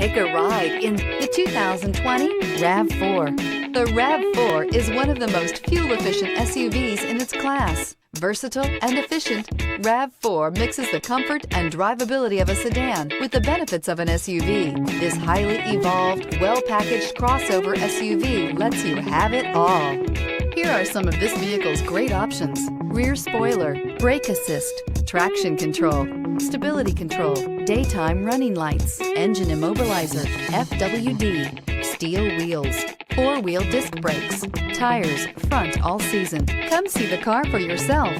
Take a ride in the 2020 RAV4. The RAV4 is one of the most fuel-efficient SUVs in its class. Versatile and efficient, RAV4 mixes the comfort and drivability of a sedan with the benefits of an SUV. This highly evolved, well-packaged crossover SUV lets you have it all. Here are some of this vehicle's great options: rear spoiler, brake assist, traction control, stability control, daytime running lights, engine immobilizer, FWD, steel wheels, four-wheel disc brakes, tires front all season. Come see the car for yourself.